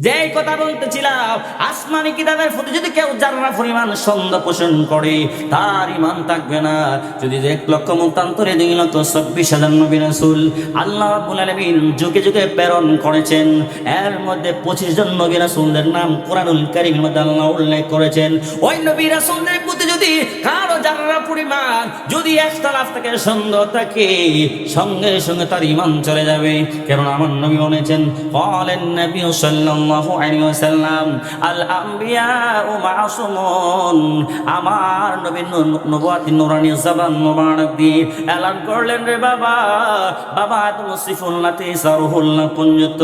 যে কথা বলতেছিলাম, আসমানি কিতাবের প্রতি যদি কেউ যারা পরিমাণ সন্দেহ পোষণ করে তার ঈমান থাকবে না। যদি 1,00,000 মতান্তরে 2,24,000 নবী রাসূল আল্লাহ রাব্বুল আলামিন যুগে যুগে প্রেরণ করেছেন, এর মধ্যে 25 জন নবী রাসূলদের নাম কোরআনুল কারীমের মধ্যে আল্লাহ উল্লেখ করেছেন। ওই নবী রাসূলদের প্রতি যদি কারো যারা পরিমাণ যদি ইখতিলাফ থাকে, সন্দেহ থাকে, সঙ্গে সঙ্গে তার ঈমান চলে যাবে। কারণ আমার নবী বলেছেন, ক্বালান নবী সাল্লাল্লাহু আলাইহি ওয়াসাল্লাম আল আমবিয়াউ মাসুমুন। আমার নবী নবুয়াতি নূরানি জবান মোবারক দিয়ে এলান করলেন, রে বাবা, বাবা আদম সিফুল্লাতি সারহুল্লাহ পঞ্জত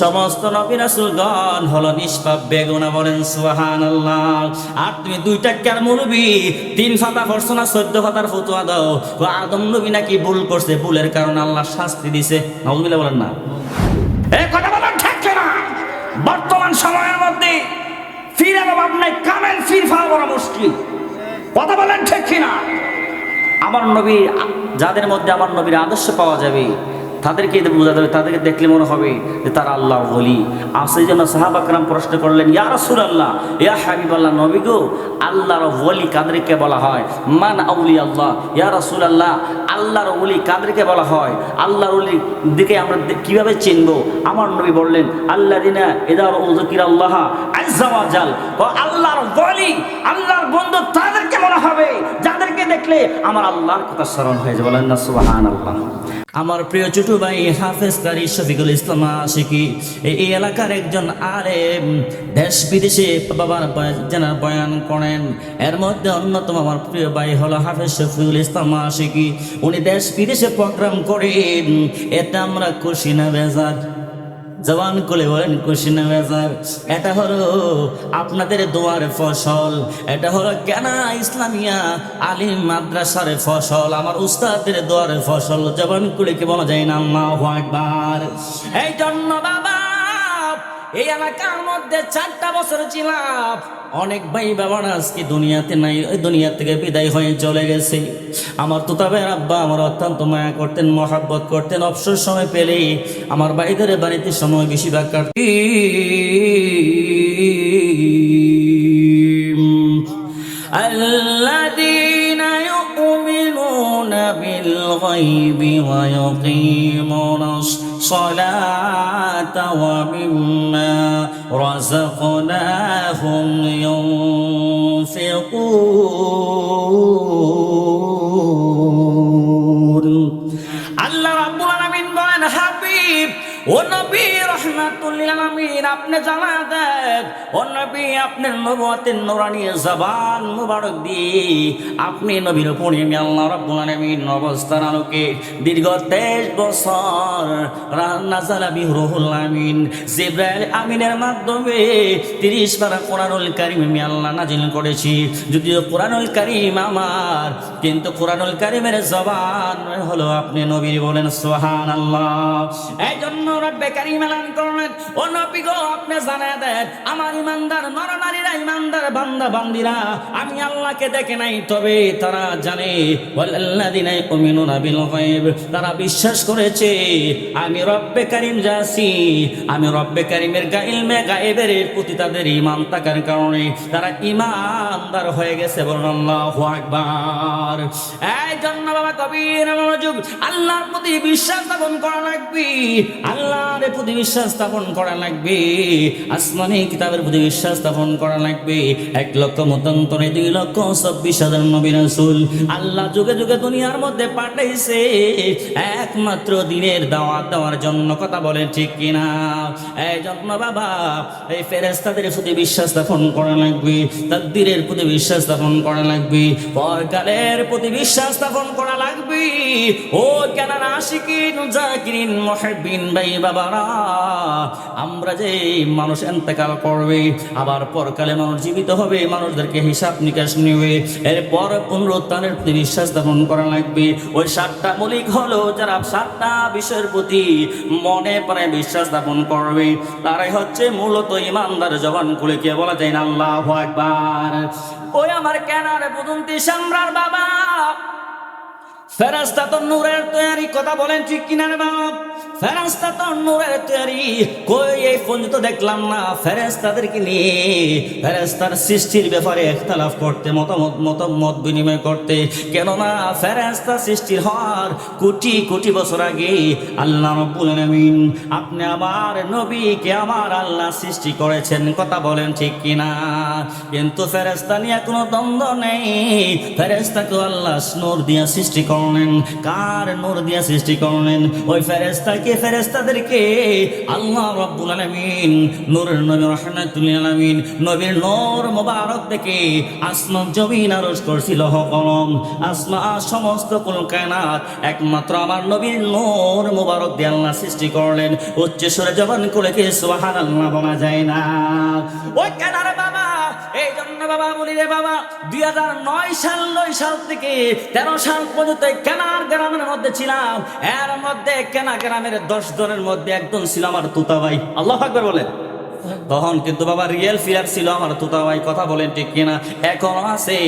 সমস্ত নবী রাসূলগণ হলো নিষ্পাপ বেগুনা। বলেন সুবহানাল্লাহ। আর তুমি 2 টাকার মুরবি 3 ফাতা পড়ছো না 14 ফাতার ফতোয়া দাও, আদম নবী নাকি ভুল করছে, ভুলের কারণে আল্লাহ শাস্তি দিছে। নাউযুবিল্লাহ বলেন না। এই কথা বলেন ঠিক না? বর্তমান সময়ের মধ্যে ফিরের অভাব নাই, কামেল ফির পাওয়া বড় মুশকিল। কথা বলেন ঠিক কিনা? আমার নবী, যাদের মধ্যে আমার নবীর আদর্শ পাওয়া যাবে তাদেরকে বোঝা যাবে, তাদেরকে দেখলে মনে হবে যে তারা আল্লাহ ওলি। আর সেই জন্য সাহাবা کرام প্রশ্ন করলেন, ইয়া রাসূলুল্লাহ, ইয়া হাবিবাল্লাহ, নবী গো, আল্লাহর ওলি কাদেরকে বলা হয়? মান আউলি আল্লাহ, ইয়া রাসূলুল্লাহ, আল্লাহর ওলি কাদেরকে বলা হয়? আল্লাহর ওলির দিকে আমরা কিভাবে চিনবো? আমার নবী বললেন, আল্লাযিনা ইযা যুকিরাল্লাহ আযজা ওয়া জাল, ও আল্লাহর ওলি, আল্লাহর বন্ধু তাদেরকে মনে হবে যাদেরকে দেখলে আমার আল্লাহর কথা স্মরণ হয়ে যায়। বলেন না সুবহানাল্লাহ। আমার প্রিয় ছোট ভাই হাফেজ কারি শফিকুল ইসলাম আশিকি এই এলাকার একজন আলেম, দেশ বিদেশে বাবার জানার বয়ান করেন। এর মধ্যে অন্যতম আমার প্রিয় ভাই হলো হাফেজ শফিকুল ইসলাম আশিকি। উনি দেশ বিদেশে প্রোগ্রাম করেন, এতে আমরা খুশি না বেজার? জবান খুলে বলেন খুশি না বেজার? এটা হলো আপনাদের দোয়ার ফসল, এটা হলো কেনা ইসলামিয়া আলিম মাদ্রাসার ফসল, আমার উস্তাদের দোয়ার ফসল। জবান খুলে কি বলা যায় না আল্লাহু আকবার? এই জন্য বাবা, এই এলাকার মধ্যে 4টা বছর ছিলাম, অনেক ভাই বাবারা আজকে দুনিয়াতে নাই, ওই দুনিয়া থেকে বিদায় হয়ে চলে গেছে। আমার তোতাবের আব্বা আমার অত্যন্ত মায়া করতেন, মহাব্বত করতেন। অবসর সময় পেলেই আমার ভাইদের বাড়িতে সময় বেশিরভাগ আল্লাযীনা ইউমিনুনা বিল গায়বি ওয়া ইয়াকিমুনাস সালাতা ওয়া মিম্মা রাযাকনাহুম ইউনফিকুন। আল্লাহ রাব্বুল আলামিন বলেন, হাবিব ও নবী রাহমাতুল লিল আলামিন, আপনি জানা দেন, ও নবী, আপনার নবুয়তের নূরানি জবান মুবারক দিয়ে আপনি নবীর উপরে আমি আল্লাহ রাব্বুল আলামিন অবস্থান আলোকে দীর্ঘ 23 বছর নাযালা বিহি রূহুল আমিন জিবরাইল আমিনের মাধ্যমে 30 পারা কোরআনুল কারীম আমি আল্লাহ নাজিল করেছি। যদিও কোরআনুল কারীম আমার, কিন্তু কোরআনুল কারীমের জবান হলো আপনি নবী। বলেন সুবহানাল্লাহ। এই জন্য রব্বে কারীম এলান করলেন, ও নবী গো, আপনি জানা দেন, আমার ইমানদার নরনারীরা, ইমানদার বান্দা বান্দিরা আমি আল্লাহকে দেখে নাই, তবে তারা জানে, ওয়াল্লাযিনা ইউমিনুনা বিল গায়ব, তারা বিশ্বাস করেছে আমি রব্বে কারীম যাচ্ছি, আমি রব্বে কারীমের ইলমে গায়েবের প্রতি তাদের ঈমান থাকার কারণে তারা ঈমানদার হয়ে গেছে। বলুন আল্লাহু আকবার। এই জন্য বাবা কবির মনোযোগ, আল্লাহর প্রতি বিশ্বাস স্থাপন করা লাগবে, আল্লাহর প্রতি বিশ্বাস স্থাপন করা লাগবে, আসমানি কিতাবের প্রতি বিশ্বাস স্থাপন করা লাগবে। 1,00,000 মতান্তরে 2,24,000 নবী রাসূল আল্লাহ যুগে যুগে দুনিয়ার মধ্যে পাঠাইছে একমাত্র দিনের দাওয়াত দেওয়ার জন্য। কথা বলেন ঠিক কিনা? এই জন্য বাবা, এই ফেরেশতাদের প্রতি বিশ্বাস স্থাপন করা লাগবে, তাকদীরের প্রতি বিশ্বাস স্থাপন করা লাগবে, পরকালের প্রতি বিশ্বাস স্থাপন করা লাগবে। ও কেন আশিকিন জাকিরিন মুহিব্বিন ভাই বাবারা, আমরা যে মানুষ ইন্তেকাল করবে, আবার পরকালে মানুষ জীবিত হবে, মানুষদেরকে হিসাব নিকাশ নেবে, এরপর পুনরুত্থানের প্রতি বিশ্বাস স্থাপন করা লাগবে। ওই 7টা মৌলিক হলো, যারা 7টা বিষয়ের প্রতি মনে প্রাণে বিশ্বাস স্থাপন করবে তারাই হচ্ছে মূলত ইমানদার। জবান খুলে কে বলা যায় না আল্লাহু আকবার? ওই আমার কেনারে বুদুন্তি সামরার বাবা, ফেরেশতা তো নূরের তৈরি। কথা বলেন ঠিক কিনা রে বাবা? ফেরেশতা তো নূরের তৈরি, কই এই পর্যন্ত দেখলাম না ফেরেশতাদেরকে নিয়ে ফেরেশতার সৃষ্টির ব্যাপারে ইখতিলাফ করতে, মত বিনিময় করতে। কেননা ফেরেশতা সৃষ্টির হওয়ার কোটি কোটি বছর আগে আল্লাহ রাব্বুল আলামিন আপনি আমার নবীকে আমার আল্লাহ সৃষ্টি করেছেন, কথা বলেন ঠিক কিনা? কিন্তু ফেরেশতা নিয়ে কোনো দ্বন্দ্ব নেই, ফেরেশতাকে আল্লাহ নূর দিয়ে সৃষ্টি করলেন। কার নূর দিয়ে সৃষ্টি করলেন? ওই ফেরেশতাদেরকে আল্লাহ রাব্বুল আলামিন নূরের নবী রাহমাতুল লিল আলামিন নবীর নূর মোবারক দেখে আসমান জমিন আরশ করছিল কলম, আসমান সমস্ত কুল কায়নাত একমাত্র আমার নবীর নূর মোবারক দিয়ে আল্লাহ সৃষ্টি করলেন। উচ্চ সুরে জবান করে কি সুবহানাল্লাহ বলা যায় না? ওই কেনারে বাবা, এই জন্য বাবা বলি রে বাবা, 2009 সাল থেকে 13 সাল পর্যন্ত কেনার গ্রামের মধ্যে ছিলাম। এর মধ্যে কেনা গ্রামের 10 জনের মধ্যে একজন ছিল আমার তুতা ভাই। আল্লাহু আকবার বলে। তখন কিন্তু বাবা রিয়েল ফিয়ার ছিল আমার তুতা ভাই, কথা বলেন ঠিক কিনা? এখনো আছে,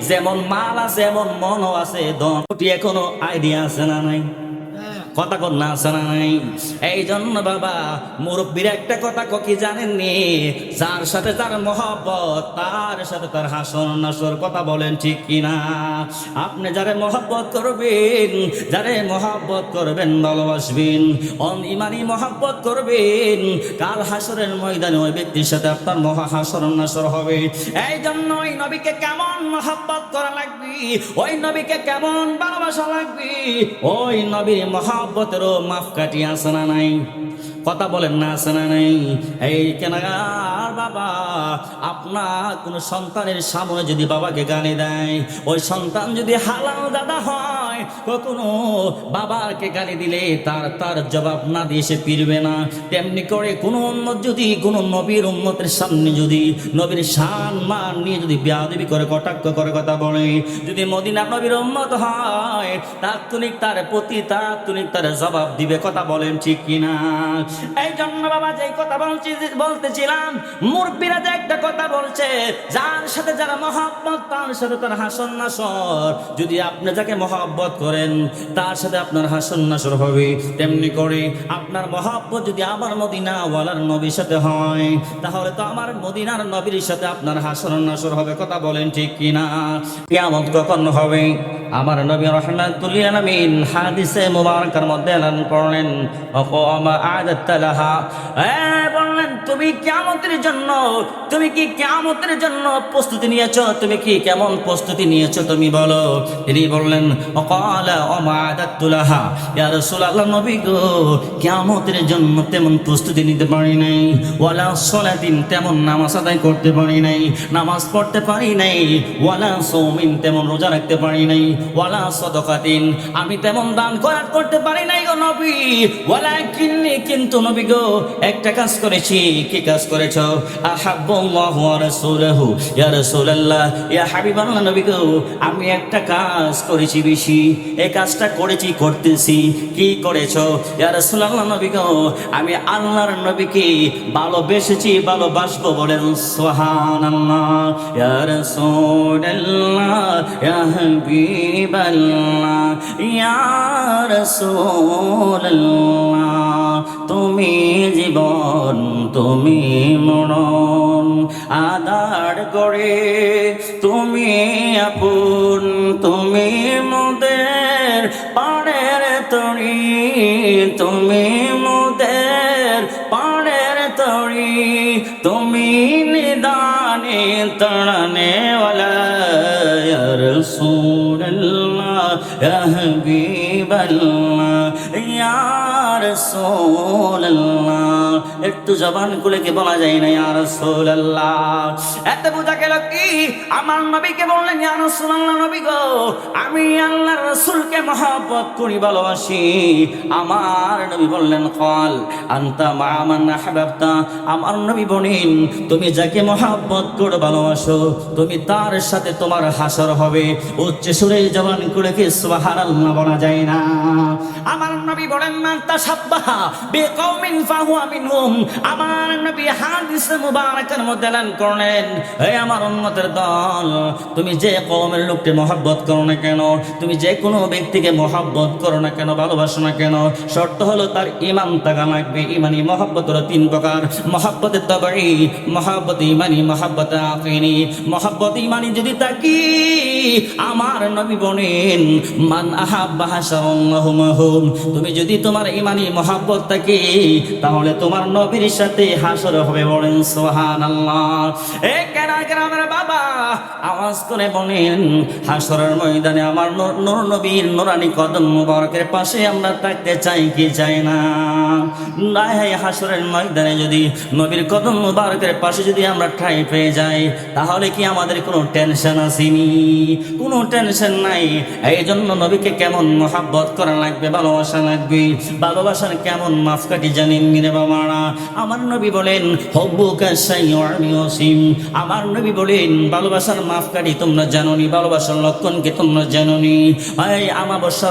যেমন মাল আছে এমন মনও আছে, দনটি এখনো আইডিয়া আছে না নাই? কথা কর না, আছে না নাই? এই জন্য বাবা মুরব্বীর একটা কথা কি জানেননি? যার সাথে তার মহব্বত তার সাথে তার হাসর নাসর, কথা বলেন ঠিক কিনা? আপনি যারে মহব্বত করবেন, যারে মহব্বত করবেন, ভালোবাসবেন, ইমানি মহব্বত করবেন, কাল হাসরের ময়দানে ওই ব্যক্তির সাথে আপনার হাসর নাসর হবে। এই জন্য ওই নবীকে কেমন মহব্বত করা লাগবে, ওই নবীকে কেমন ভালোবাসা লাগবে, ওই নবীর মহব্বতেরও মাপকাঠি আছে না নাই? কথা বলেন না, আছে না নাই? এই কেনার বাবা, আপনার কোনো সন্তানের সামনে যদি বাবাকে গালি দেয়, ওই সন্তান যদি হালাল দাদা হয়, কখনো বাবাকে গালি দিলে তার জবাব না দিয়ে সে ফিরবে না। তেমনি করে কোনো উম্মত যদি কোনো নবীর উম্মতের সামনে যদি নবীর শান মান নিয়ে যদি বেয়াদবি করে, কটাক্ষ করে কথা বলে, যদি মদিনার নবীর উম্মত হয়, তাৎক্ষণিক তার প্রতি তাৎক্ষণিক তার জবাব দিবে, কথা বলেন ঠিক কিনা? এই জন্য বাবা যে কথা বলতেছিলাম, মুরব্বীরা যে একটা কথা বলছে, যার সাথে যারা মহব্বত তার সাথে তার হাসন নাসর। যদি আপনি যাকে মহব্বত করেন তার সাথে আপনার হাসন নাসর হবে, তেমনি করে আপনার মহব্বত যদি আমার মদিনা ওয়ালার নবীর সাথে হয়, তাহলে তো আমার মদিনার নবীর সাথে আপনার হাসন নাসর হবে, কথা বলেন ঠিক কিনা? কিয়ামত কখন হবে? আমার নবী রাহমাতুল লিল আলামিন হাদিসে মুবারাকার মধ্যে এলান করলেন, ওয়ামা আদাতালাহা, বললেন তুমি কিয়ামতের জন্য, তুমি কি কিয়ামতের জন্য প্রস্তুতি নিয়েছো? তুমি কি কেমন প্রস্তুতি নিয়েছো তুমি বলো? তিনি বললেন ওয়াকালা ওয়ামা আদাতুলাহা, ইয়া রাসূলুল্লাহ নবী গো, কিয়ামতের জন্য তেমন প্রস্তুতি নিতে পারি নাই, ওয়ালা সালাতিন, তেমন নামাজ আদায় করতে পারি নাই, নামাজ পড়তে পারি নাই, ওয়ালা সাওমিন, তেমন রোজা রাখতে পারি নাই, ওয়ালা সাদাকাতিন, আমি তেমন দান খয়রাত করতে পারি নাই গো নবী। ওয়ালাকিন্নী, কিন্তু নবী গো একটা কাজ করেছি। কি কাজ করেছো? আহাব্বুল্লাহু ওয়া রাসূলুহু, ইয়া রাসূলুল্লাহ, ইয়া হাবিবাল্লাহ নবী গো, আমি একটা কাজ করেছি বেশি, এই কাজটা করেছি, করতেছি। কি করেছো? ইয়া রাসূলুল্লাহ নবী গো, আমি আল্লাহর নবীকে ভালোবেসেছি, ভালোবাসবো, বলেন সুবহানাল্লাহ। ইয়া রাসূলুল্লাহ, ইয়া হাবিবাল্লাহ, ইয়া রাসূলুল্লাহ, তুমি জীবন, তুমি মরণ, আদার করে তুমি আপন, তুমি মোদের পাড়ের তরি, তুমি মোদের পাড়ের তরি, তুমি নিদানে তাড়ানে ওয়ালা, ইয়া রাসূলুল্লাহ, ইয়া হাবিবাল্লাহ, ইয়া রাসূলুল্লাহ। একটু জবান খুলে কি বলা যায় না ইয়া রাসূলুল্লাহ? এতে বোঝা গেল কি, আমার নবীকে বললেন ইয়া রাসূলুল্লাহ নবী গো, আমি আল্লাহর রাসূলকে মহব্বত করি, ভালোবাসি। আমার নবী বললেন ক্বাল আনতা মা মান আহবাবতা, আমার নবী বলেন তুমি যাকে মহব্বত করে ভালোবাসো, তুমি তার সাথে তোমার হাসর হবে। উচ্চ সুরে জবান খুলে কি সুবহানাল্লাহ বলা যায় না? আমার নবী বলেন মান তাশাব্বাহা বিকওমিন ফাহুয়া মিনহুম, আমার নবী হাদিস মুবারাকের মধ্যে এলান করলেন, হে আমার উম্মতের দল, তুমি যে কওমের লোককে মহব্বত করো না কেন, তুমি যে কোনো ব্যক্তিকে মহব্বত করো না কেন, ভালোবাসো না কেন, শর্ত হলো তার ঈমান থাকা লাগবে। ঈমানি মহব্বত হলো তিন প্রকার: মহব্বতে তাবঈ, মহব্বতে ঈমানি, মহব্বতে আকিনি। মহব্বত ঈমানি যদি থাকি, আমার নবী বলেন, মান আহাব্বা হাশারাল্লাহু মাহুম। তুমি যদি তোমার ঈমানি মহব্বত থাকে, তাহলে তোমার নবীর সাথে হাসর হবে। বলেন সুবহানাল্লাহ। এ কেনা গ্রামের বাবা আওয়াজ করে বলেন, হাসরের ময়দানে আমার নূর নবীর নূরানি কদম মুবারকের পাশে আমরা থাকতে চাই কি চাই না? না, হাসরের ময়দানে যদি নবীর কদম মুবারকের পাশে যদি আমরা ঠাঁই পেয়ে যাই, তাহলে কি আমাদের কোনো টেনশন আসেনি? কোনো টেনশন নাই। এই জন্য নবীকে কেমন মহাব্বত করা লাগবে, ভালোবাসা লাগবে। ভালোবাসার কেমন মাপকাঠি জানেন রে বাবারা? আমার নবী বলেন, হুব্বুকা শাইউন ইয়াসিম। আমার নবী বলেন, ভালোবাসার মাপকাঠি তোমরা জানোনি, ভালোবাসার লক্ষণ কি তোমরা জানোনি? এই অমাবস্যা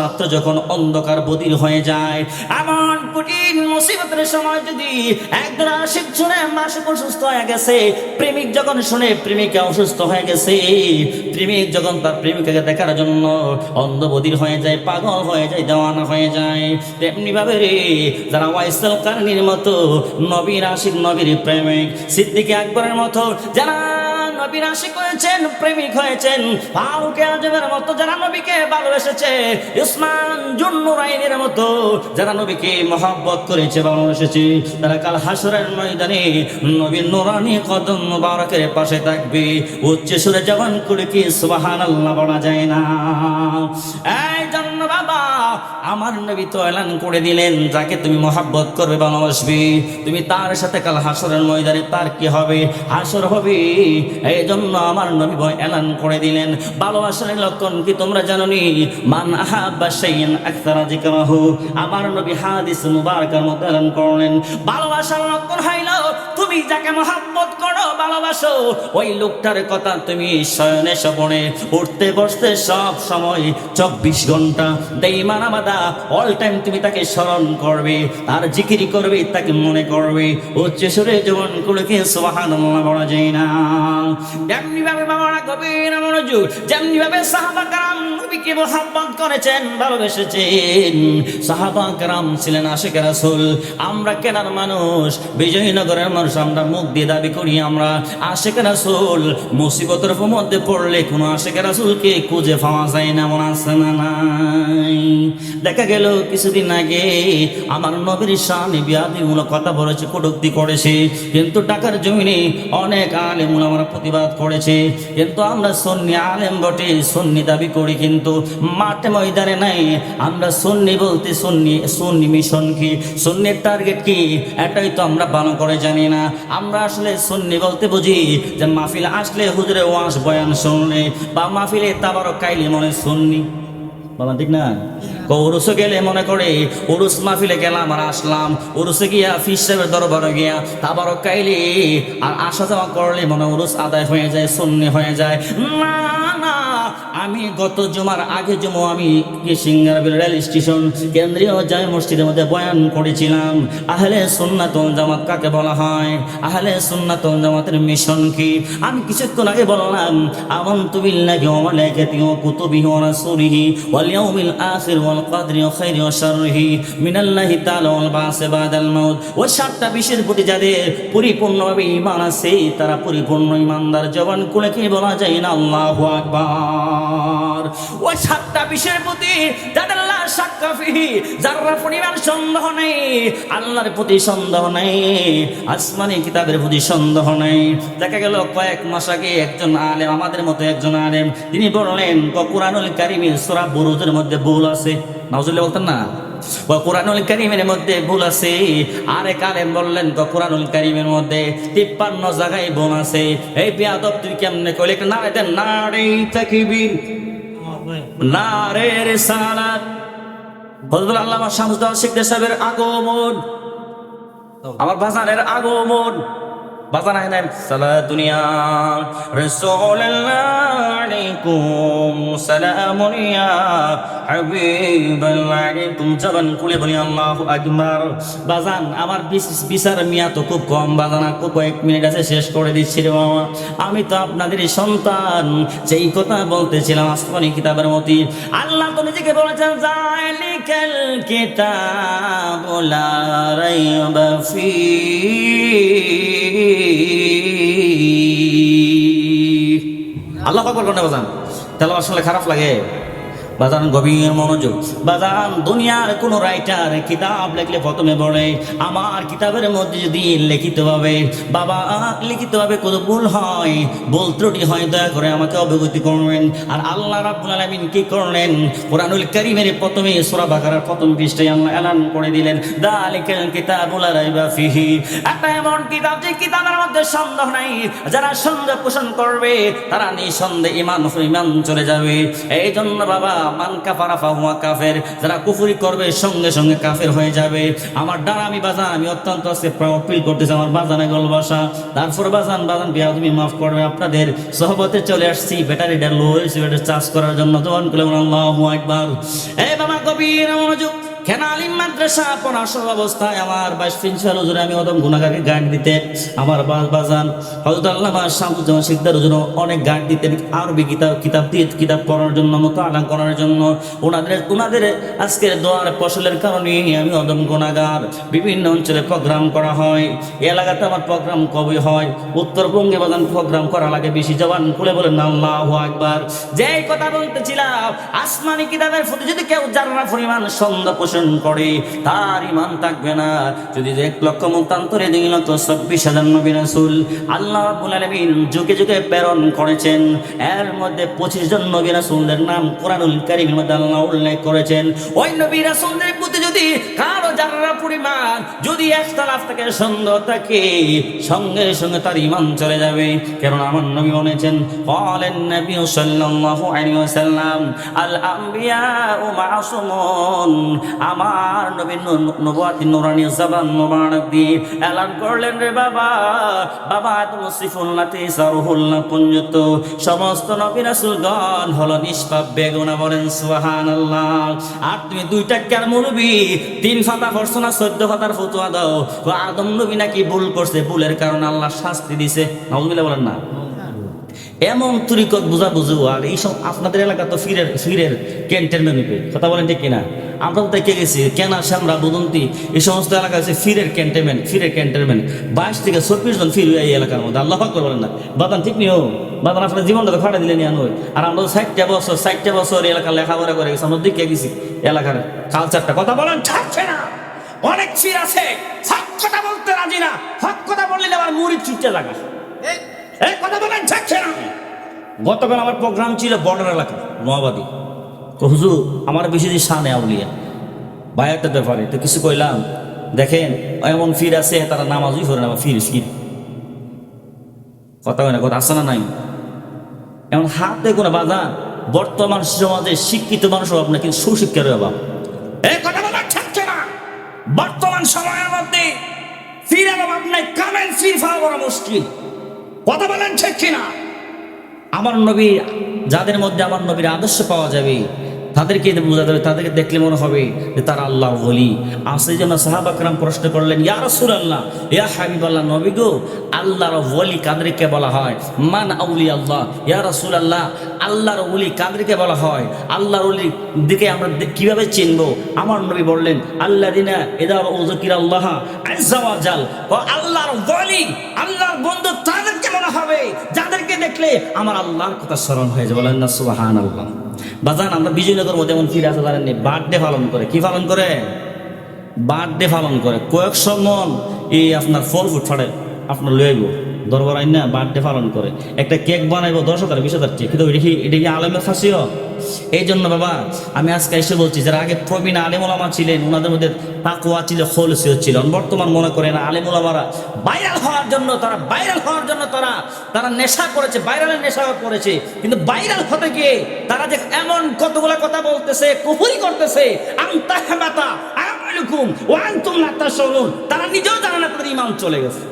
রাত্রে যখন অন্ধকার বদির হয়ে যায়, এমন কঠিন মুসিবতের সময় যদি একজন আশিক শুনে মাসিক অসুস্থ হয়ে গেছে, প্রেমিক যখন শুনে প্রেমিকা অসুস্থ হয়ে গেছে, প্রেমিক যখন তার প্রেমিকাকে দেখার জন্য অন্ধবধির হয়ে যায়, পাগল হয়ে যায়, দেওয়ানা হয়ে যায়, তেমনি ভাবে রে যারা ওয়াইসাল কারনির মতো নবীর আশিক, নবীর প্রেমিক, সিদ্দিক আকবরের মতো যারা নবীর আশিক হয়েছেন, প্রেমিক হয়েছেন, ফারুক আজমের মতো যারা নবীকে ভালোবেসেছে, উসমান জুন্নুরাইনের মতো যারা নবীকে মহব্বত করেছে, ভালোবেসেছে, তারা কাল হাসরের ময়দানে নবীর নূরানি কদম মুবারকের পাশে থাকবে। উচ্চ সুরে জবান করে কি সুবহানাল্লাহ বলা যায় না? এই জন্য বাবা আমার নবী তো এলান করে দিলেন, যাকে তুমি মহব্বত করবে, ভালোবাসবে, তুমি তার সাথে কাল হাসরের ময়দানে তার কি হবে? হাসর হবে। এই জন্য আমার নবী এলান করে দিলেন, ভালোবাসার লক্ষণ কি তোমরা জানোনি? মান আহাব্বা শাইআন আকসারা যিকরাহু। আমার নবী হাদিস মুবারকের মধ্যে এলান করলেন, ভালোবাসার লক্ষণ হইল তুমি যাকে মহব্বত করো, ভালোবাসো, ওই লোকটার কথা তুমি শয়নে স্বপনে, উঠতে বসতে সব সময় 24 ঘন্টা বেঈমান আমাদা অল টাইম তুমি তাকে স্মরণ করবে, তার জিকির করবে, তাকে মনে করবে। উচ্চ সুরে জবান খুলে কি সুবহানাল্লাহ বলা যায় না? যেমনি ভাবে বাবারা গভীর মনোযোগ, যেমনি ভাবে সাহাবা کرام নবীকে মহব্বত করেছেন, ভালোবেসেছেন। সাহাবা کرام ছিলেন আশিকে রাসূল। আমরা কেনার মানুষ, বিজয়নগরের মানুষ, আমরা মুখ দিয়ে দাবি করি আমরা আশিকে রাসূল। মুসিবতের মধ্যে পড়লে কোনো আশিকে রাসূলকে খুঁজে পাওয়া যায় না, মনে আছে না নাই? দেখা গেল কিছুদিন আগে আমার নবীর শানে বিয়াদবিমূলক কথা বলেছে, কটূক্তি করেছে, কিন্তু ঢাকার জমিনে অনেক আলেম ওলামারা প্রতিবাদ করেছে। কিন্তু আমরা সুন্নি আলেম বটে, সুন্নি দাবি করি, কিন্তু মাঠে ময়দানে নাই। আমরা সুন্নি বলতে সুন্নি মিশন কি, সুন্নির টার্গেট কি, এটাই তো আমরা ভালো করে জানি না। আমরা আসলে সুন্নি বলতে বুঝি যে মাহফিল আসলে হুজুরের ওয়াজ বয়ান শুনলে, বা মাহফিলে তাবারক খাইলে মনে সুন্নি, বাবা ঠিক না? উরুসে গেলে মনে করে উরুস মাহফিলে গেলাম আর আসলাম, উরুসে গিয়া ফিস সাহেবের দরবারে গিয়া তাবারক খাইলে আর আসা যাওয়া করলে মনে উরুস আদায় হয়ে যায়, সুন্নি হয়ে যায়। না না, আমি গত জুমার আগে জুমা আমি সিঙ্গারবিল রেল স্টেশন কেন্দ্রীয় জামে মসজিদের মধ্যে বয়ান করেছিলাম, আহলে সুন্নাত ওয়াল জামাত কাকে বলা হয়, আহলে সুন্নাত ওয়াল জামাতের মিশন কি। আমি কিছুক্ষণ আগে বললাম, আমানতু বিল্লাহি ওয়া মালাইকাতিহি ওয়া কুতুবিহি ওয়া রাসূলিহি ওয়াল ইয়াউমিল আখির ওয়াল কদরি ওয়া খাইরি ওয়া শাররিহি মিনাল্লাহি তাআলা ওয়াল বাসি বাদাল মাউত। ওই 7টা বিষয়ের প্রতি যাদের পরিপূর্ণভাবে ঈমান আছে, তারা পরিপূর্ণ ঈমানদার। জবান খুলে কি বলা যায় না আল্লাহু আকবার? ওই 7টা বিষয়ের প্রতি যাদের আল্লাহ সাক্কা ফিহি, যারা পরিমাণ সন্দেহ নেই, আল্লাহর প্রতি সন্দেহ নেই, আসমানি কিতাবের প্রতি সন্দেহ নেই। দেখা গেল কয়েক মাস আগে একজন আলেম, আমাদের মতো একজন আলেম, তিনি বললেন কুরআনুল কারীমের সূরা বুরুজের মধ্যে ভুল আছে। নাউজুবিল্লাহ বলতেন না, কুরআনুল কারীমের মধ্যে ভুল আছে। আরেক আলেম বললেন কুরআনুল কারীমের মধ্যে 53 জায়গায় ভুল আছে। এই বেয়াদব তুই কেমনে কইলে? নারে দেন, নারে তাকবীর, নারে রিসালাত। হযরত আল্লামা শামসুদ্দৌলা শিকদার সাহেবের আগমন, আমার বাজারের আগমন, বাজান আইনেন সালাত দুনিয়া রাসূলুল্লাহ আলাইকুম সালামুন ইয়া হাবিবাল্লাহ আলাইকুম জবান খুলে বলি আল্লাহু আকবার। বাজান আমার বিচার মিয়া তো খুব কম বাজান, কয়েক মিনিট আছে শেষ করে দিচ্ছি রে বাবা। আমি তো আপনাদের সন্তান, যেই কথা বলতেছিলাম আসমানি কিতাবের মতি আল্লাহ তো নিজেকে বলেছেন যালিকাল কিতাবু লা রাইবা আল্লাহ পাক বলেন বাজান তাহলে আসলে খারাপ লাগে বাজান, গভীর মনোযোগ বাজান। দুনিয়ার কোন রাইটার কিতাব লিখলে প্রথমে বলে আমার কিতাবের মধ্যে যদি লিখিতভাবে বাবা লিখিতভাবে কোনো ভুল হয়, ভুল ত্রুটি হয়, দয়া করে আমাকে অবগতি করবেন। আর আল্লাহ রাব্বুল আলামিন কি করলেন, কোরআনুল কারীমের প্রথমে সূরা বাকারার প্রথম পৃষ্ঠায় আল্লাহ এলান করে দিলেন যালিকাল কিতাবু লা রাইবা ফিহি। একটা এমন কিতাব যে কিতাবের মধ্যে সন্দেহ নাই, যারা সন্দেহ পোষণ করবে তারা নিঃসন্দেহে ঈমান চলে যাবে। এই জন্য বাবা মান কাফারা ফাহুয়া কাফের, যারা কুফরি করবে সঙ্গে সঙ্গে কাফের হয়ে যাবে। আমার দ্বারা আমি বাজান আমি অত্যন্ত আজকে অপিল করতেছি আমার বাজানে গলবাসা। তারপর বাজান বিয়া তুমি মাফ করবে, আপনাদের সহবতে চলে আসছি ব্যাটারিটা লো হয়েছে, ব্যাটারি চার্জ করার জন্য দোয়ান করলে আল্লাহু আকবার। এই বাবা গভীর মনোযোগ। খেনালিম মাদ্রাসা পড়ার অবস্থায় আমার 22 প্রিন্সিপাল হুজুরে আমি অদম গুনাহগারকে গার্ড দিতে, আমার বাজান হযরত আল্লামা শামসুজ্জামান শিকদার হুজুর অনেক গার্ড দিতেন আরবি কিতাব পড়ার জন্য, মুতাআলা করার জন্য। ওনাদের আজকের দোয়ার ফসলের কারণে আমি অদম গুনাহগার। বিভিন্ন অঞ্চলে প্রোগ্রাম করা হয়, এলাকাতে আমার প্রোগ্রাম কবে হয়, উত্তরবঙ্গে বাজান প্রোগ্রাম করা লাগে বেশি। জবান খুলে বলেন আল্লাহু আকবার। যেই কথা বলতেছিলাম আসমানি কিতাবের প্রতি যদি কেউ জাররা পরিমাণ সন্দেহ পোষণ করে তার ঈমান থাকবে না। যদি 1 লক্ষ মতান্তরে 2,26,000 নবী রাসূল আল্লাহ রাব্বুল আলামিন যুগে যুগে প্রেরণ করেছেন, এর মধ্যে 25 জন নবী রাসূলের নাম কোরআনুল কারীমের মধ্যে আল্লাহ উল্লেখ করেছেন। ওই নবী রাসূলদের প্রতি যদি কারো জাররা পরিমাণ যদি ইখতিলাফ থাকে, সন্দেহ থাকে, সঙ্গে সঙ্গে তার ঈমান চলে যাবে। কারণ আমার নবী বলেছেন ক্বালান নবী সাল্লাল্লাহু আলাইহি ওয়াসাল্লাম আল আমবিয়াউ মাসুমুন। আমার নবীর নবুয়াতি নূরানি জবান মোবারক দিয়ে এলান করলেন রে বাবা আদম সিফুল্লাতি সারহুল্লাহ পুঞ্জত সমস্ত নবী রাসূলগণ হলো নিষ্পাপ বেগুনা। বলেন সুবহানাল্লাহ। আর তুমি 2 টাকার মুরবি 3 ফাতা পড়ছো না 14 ফাতার ফতোয়া দাও আদম নবী নাকি ভুল করছে, ভুলের কারণে আল্লাহ শাস্তি দিছে। নাউজুবিল্লাহ বলেন না। এমন তরিকত বুঝু। আর এইসব আপনাদের এলাকা তো ফিরের ক্যান্টনমেন্টে কথা বলেন ঠিক কিনা? আমরা তো দেখে গেছি কেনা শ্যামরা বুদন্তি এই সমস্ত এলাকা আছে ফিরের ক্যান্টনমেন্ট 22 থেকে 24 জন ফির এই এলাকার মধ্যে। আল্লাহ আকবার বলেন না বাদান ঠিক নিও বাদান আপনার জীবনটা তো ফাটা দিলেন নয়। আর আমরা 60 বছর এলাকা লেখাপড়া করে গেছি, আমরা দেখে গেছি এলাকার কালচারটা। কথা বলেন ছাড়ছে না, অনেক ফির আছে হক কথা বলতে রাজি না, হক কথা বললে আবার মুড়ি চুটতে লাগা। এই কথা বলেন ছাড়ছে না। গতকাল আমার প্রোগ্রাম ছিল বর্ডার এলাকা নোয়াবাদী। তো হুজুর আমার বেশি দিন শানে আউলিয়া বায়াতের ব্যাপারে তো কিছু কইলাম। দেখেন এমন ফির আছে তারা নামাজই পড়ে না, ফির কথা হয় না, কথা আসে না নাই। এমন হাত দেখো না বাজান বর্তমান সমাজে শিক্ষিত মানুষও আপনার কিন্তু সুশিক্ষার অভাব। এই কথা বলা ছাড়ছে না। বর্তমান সময়ের মধ্যে ফিরের অভাব নাই, কামেল ফির পাওয়া বড় মুশকিল। কথা বলেন ঠিক কিনা? আমার নবী যাদের মধ্যে আমার নবীর আদর্শ পাওয়া যাবে তাদেরকে বোঝা যাবে, তাদেরকে দেখলে মনে হবে যে তারা আল্লাহ ওলি। সেই জন্য সাহাবা کرام প্রশ্ন করলেন ইয়া রাসূলুল্লাহ ইয়া হাবিবাল্লাহ, নবী গো আল্লাহর ওলি কাদেরকে বলা হয়? মান আউলি আল্লাহ ইয়া রাসূলুল্লাহ, আল্লাহর ওলি কাদেরকে বলা হয়? আল্লাহর ওলি দিকে আমরা কিভাবে চিনবো? আমার নবী বললেন আল্লাযিনা ইযা উযকিরাল্লাহ আযজা ওয়া জাল, ও আল্লাহর ওলি আল্লাহর বন্ধু তাদেরকে বলা হবে যাদেরকে দেখলে আমার আল্লাহর কথা স্মরণ হয়ে যায়। বলেন না সুবহানাল্লাহ। বাজান আমরা বিজয়নগর মধ্যে এমন ফিরে আসা জানেননি, বার্থডে পালন করে। কি পালন করে? বার্থডে পালন করে। কয়েকশো মন এই আপনার ফল ফুট ফাড়ে আপনার লইব দরবার আইন না বার্থডে পালন করে। একটা কেক বানাইবো 10,000 20,000 টাকা, কিন্তু এটা কি আলেমের খাসিও? এই জন্য বাবা আমি আজকে এসে বলছি যারা আগে প্রবীণ আলেম ওলামা ছিলেন ওনাদের মধ্যে তাকওয়া ছিল, খলুসিয়ত ছিল। বর্তমান মনে করেন আলেম ওলামারা ভাইরাল হওয়ার জন্য তারা নেশা করেছে, ভাইরালের নেশা করেছে। কিন্তু ভাইরাল হতে গিয়ে তারা যে এমন কতগুলা কথা বলতেছে, কুফরি করতেছে, তারা নিজেও জানে না তাদের ঈমান চলে গেছে।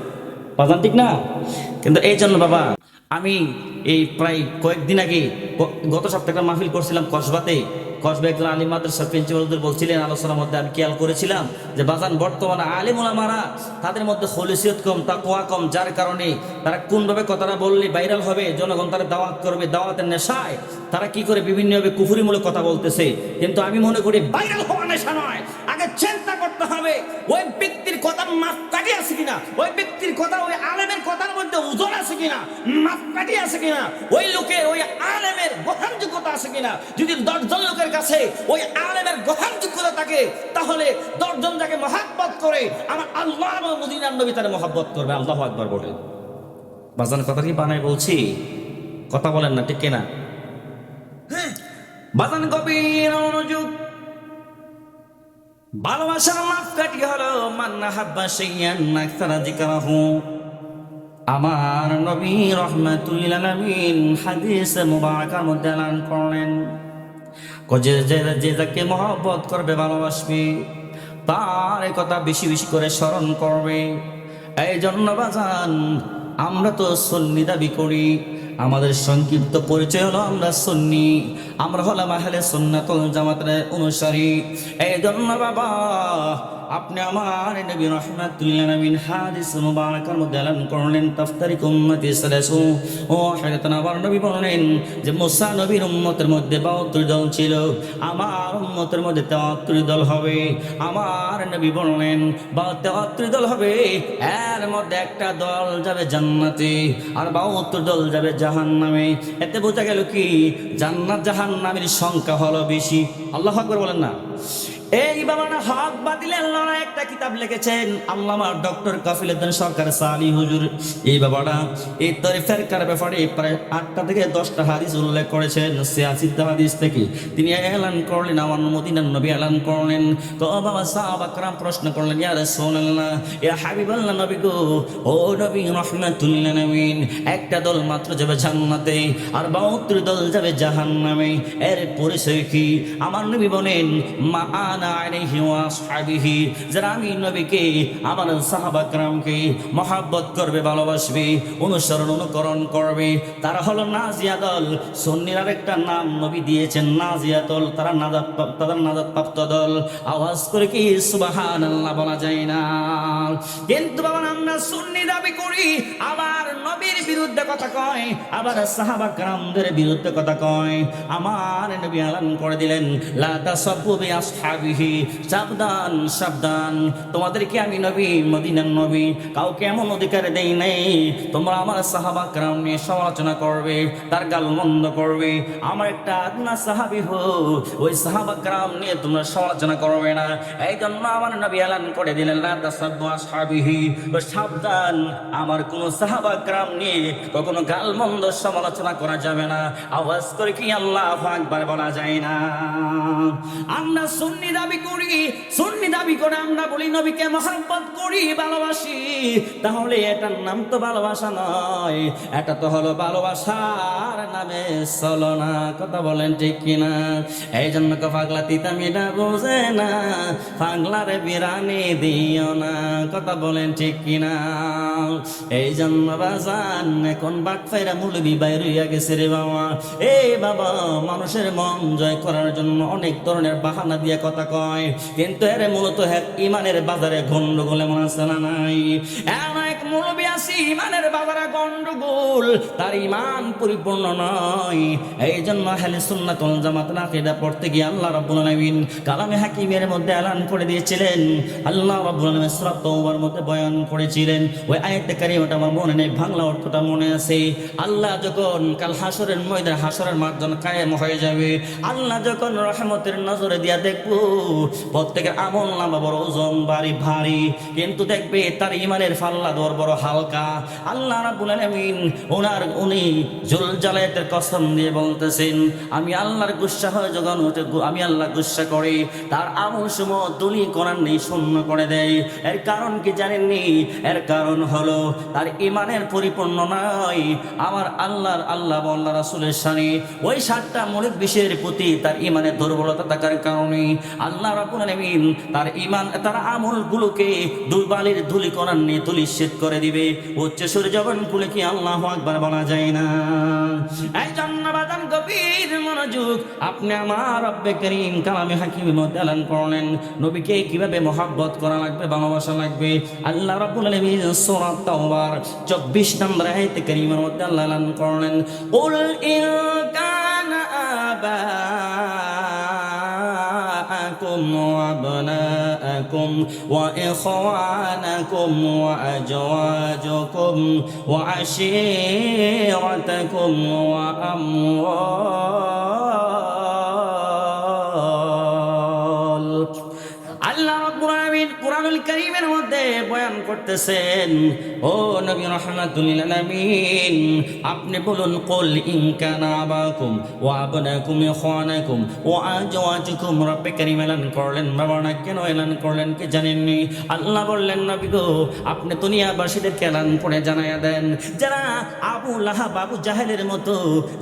বাজান ঠিক না? কিন্তু এই জন্য বাবা আমি এই প্রায় কয়েকদিন আগে গত সপ্তাহে একটা মাহফিল করছিলাম কসবা একজন আলিম মাদ্রাসার প্রিন্সিপালদের বলছিলেন, আলোচনার মধ্যে আমি খেয়াল করেছিলাম যে বাজান বর্তমানে আলিম ওলামারা তাদের মধ্যে খলুসিয়ত কম, তাকওয়া কম, যার কারণে তারা কোনভাবে কথাটা বললে ভাইরাল হবে, জনগণ তারা দাওয়াত করবে, দাওয়াতের নেশায় তারা কি করে বিভিন্নভাবে কুফুরিমূলক কথা বলতেছে। কিন্তু আমি মনে করি ভাইরাল হওয়া নেশা নয়, আগে চিন্তা করতে হবে ওই ব্যক্তির কথার মাপকাঠি আছে কিনা, ওই ব্যক্তির কথা ওই আলেমের কথার মধ্যে ওজন আছে কিনা, মাপকাঠি আছে কিনা, ওই লোকের ওই আলেমের গ্রহণযোগ্যতা আছে কিনা। যদি 10 জন লোকের কাছে ওই আলেমের গ্রহণযোগ্যতা থাকে, তাহলে 10 জন যাকে মহাব্বত করে আমার আল্লাহ এবং মদিনার নবী তারে মহাব্বত করবে। আল্লাহু আকবার বলে। বাজান কথা কি বানাই বলছি? কথা বলেন না, ঠিক কিনা? বাজান গভীর মনোযোগ। ভালোবাসার মাপকাঠি হলো মান্না হাব্বা শাইয়ান আকসারা যিকরাহু। আমার নবী রাহমাতুল লিল আলামিন হাদিসে মুবারাকার মধ্যে এলান করলেন, যে যাকে মহব্বত করবে, ভালোবাসবে, তার এই কথা বেশি বেশি করে স্মরণ করবে। এই জন্য বাজান আমরা তো সুন্নি দাবি করি, আমাদের সংক্ষিপ্ত পরিচয় হলো আমরা সুন্নি, আমরা হলাম আহলে সুন্নাতুল জামাতের অনুসারী। এই জন্য বাবা আপনি আমার নবী রাহমাতুল লিল আলামিন হাদিস মুবারাকার মধ্যে এলান করলেন তাফতারিক উম্মতি সালাসু ও হায়াতান। আমার নবী বললেন যে মুসা নবীর উম্মতের মধ্যে 72 দল ছিল, আমার উম্মতের মধ্যে 73 দল হবে। আমার নবী বললেন 73 দল হবে, এর মধ্যে একটা দল যাবে জান্নাতে আর 72 দল যাবে জাহান্নামে। এতে বোঝা গেল কি জান্নাত জাহান্নামের সংখ্যা হলো বেশি। আল্লাহু আকবার বলেন না? এই বাবারা হক বাতিলের লড়াই একটা কিতাব লিখেছেন আল্লামা ডক্টর কাফিলউদ্দিন সরকার সালি হুজুর। এই বাবারা এই তরিফেরকার ব্যাপারে প্রায় 8টা থেকে 10টা হাদিস উল্লেখ করেছেন। 86টা হাদিস থেকে তিনি এলান করলেন, আমার মদিনার নবী এলান করলেন। তো বাবা সাহাবা کرام প্রশ্ন করলেন, ইয়া রাসূলুল্লাহ, ইয়া হাবিবাল্লাহ, নবী গো, ও নবী রাহমাতুল লিল আলামিন, একটা দল মাত্র যাবে জান্নাতে আর 72 দল যাবে জাহান্নামে, এর পরিচয় কি? আমার নবী বলেন, মা যারা আমি নবীকে আমার সাহাবা کرامকে মহব্বত করবে, ভালোবাসবে, অনুসরণ অনুকরণ করবে, তারা হলো নাজিয়া দল। সুন্নির আরেকটা নাম নবী দিয়েছেন নাজিয়া দল, তারা নাজাত প্রাপ্ত দল। আওয়াজ করে কি সুবহানাল্লাহ বলা যায় না? কিন্তু বাবা আমরা সুন্নি দাবি করি, আবার নবীর বিরুদ্ধে কথা কয়, আবার সাহাবা کرامদের বিরুদ্ধে কথা কয়। আমার নবী এলান করে দিলেন, লা তাসাব্বু বিআসহাবিহি, সাবধান সাবধান, তোমাদেরকে আমি নবী মদিনার নবী কাউকে এমন অধিকার দেই নাই তোমরা আমার সাহাবা کرام নিয়ে সমালোচনা করবে, তার গালমন্দ করবে। আমার একটা আদনা সাহাবী হো, ওই সাহাবা کرام নিয়ে তোমরা সমালোচনা করবে না। এই জন্য আমার নবী এলান করে দিলেন, লা তাসাব্বু আসহাবিহি, সাবধান, আমার কোন সাহাবা کرام নিয়ে কখনো গালমন্দ সমালোচনা করা যাবে না। আওয়াজ করে কি আল্লাহু আকবার বলা যায় না? আমরা সুন্নি দাবি করি, সুন্নি দাবি করে আমরা বলি নবীকে মহব্বত করি, ভালোবাসি, তাহলে এটার নাম তো ভালোবাসা নয়, এটা তো হলো ভালোবাসার নামে ছলনা। কথা বলেন ঠিক কিনা? এই জন্য পাগলা তিতা মিঠা বোঝে না, পাগলারে বিরানি দিও না। কথা বলেন ঠিক কিনা? এই জন্য বাজান এখন বাটফাইরা মুলবি বাইর হইয়া গেছে রে বাবা। এই বাবা মানুষের মন জয় করার জন্য অনেক ধরনের বাহানা দিয়ে কথা কয়, কিন্তু এর মূলত ইমানের বাজারে গন্ডগোল এমন আছে না নাই? এমন এক মৌলবী আছে ইমানের বাজারে গন্ডগোল, তার ইমান পরিপূর্ণ নয়। এই জন্য আহলে সুন্নাত ওয়াল জামাতের আকীদা পড়তে গিয়ে আল্লাহ রাব্বুল আলামিন কালামে হাকিমের মধ্যে এলান করে দিয়েছিলেন, আল্লাহ রাব্বুল আলামিন সূরা তাওবার মধ্যে বয়ান করেছিলেন। ওই আয়াতে কারিমাটা আমার মনে নেই, বাংলা অর্থটা মনে আছে। আল্লাহ যখন কাল হাসরের ময়দানে হাসরের মাঠ যখন কায়েম হয়ে যাবে, আল্লাহ যখন রহমতের নজরে দিয়া দেখবো প্রত্যেকের আমল নামা বড় ওজন ভারী, কিন্তু দেখবে তার ইমানের পাল্লা দর বড় হালকা। আল্লাহ রাব্বুল আলামিন উনি জুলজালালের কসম দিয়ে বলতেছেন, আমি আল্লাহর গুসা হয় যখন আমি আল্লাহ গুসা করি, তার আমল সমূহ দুলি করার নেই, শূন্য করে দেয়। এর কারণ কি জানেননি? এর কারণ হলো তার ইমানের পরিপূর্ণ নয়। আমার আল্লাহ আল্লাহ রাসূলের শানে ওই 7টা মৌলিক বিষয়ের প্রতি তার ইমানের দুর্বলতা থাকার কারণে আল্লাহ রাব্বুল আলামিন তার আমলগুলোকে দুই বালির ধুলি করার নিয়ে ধুলিস্যাৎ করে দিবে। উচ্চ সুরে জবান খুলে কি আল্লাহু আকবার বলা যায় না? এই জন্য বাদাম গভীর মনোযোগ, আপনি আমার রব্বে করিম কালামে হাকিমের মধ্যে এলান করলেন নবীকে কিভাবে মহব্বত করা লাগবে, ভালোবাসা লাগবে। আল্লাহ রাব্বুল আলামিন সূরা তাওবার 24 নম্বর আয়াতে কারীমার মধ্যে আল্লাহ এলান করলেন, কুল ইন কানা আবাআকুম ওয়া আবনাআকুম ওয়া ইখওয়ানাকুম ওয়া আজওয়াজুকুম ওয়া আশীরাতাকুম ওয়া আমওয়াল। আল্লাহ রাব্বুল আলামিন কুরআনুল কারীমের মধ্যে বয়ান করতেছেন, ও নবী রাহমাতুল লিল আলামিন, আপনি বলুন কুল ইন কানা আবাকুম ওয়া আবনাকুম ওয়া ইখওয়ানাকুম ওয়া আজওয়াজুকুম। রব্বে কারীম এলান করলেন, বাবা না কেন এলান করলেন কি জানেননি? আল্লাহ বললেন, নবী গো আপনি দুনিয়াবাসীদেরকে এলান করে জানায়া দেন, যারা আবু লাহাব আবু জাহেলের মতো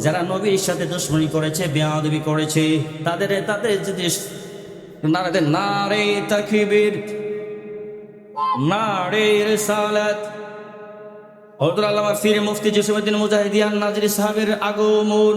যারা নবীর সাথে দুশমনী করেছে, বেয়াদবি করেছে, তাদের যদি নারে তাকবীর, নারে রিসালাত, হযরত আল্লামা পীর মুফতি জসিমউদ্দিন মুজাহিদিয়ান নাজরি সাহেবের আগমন।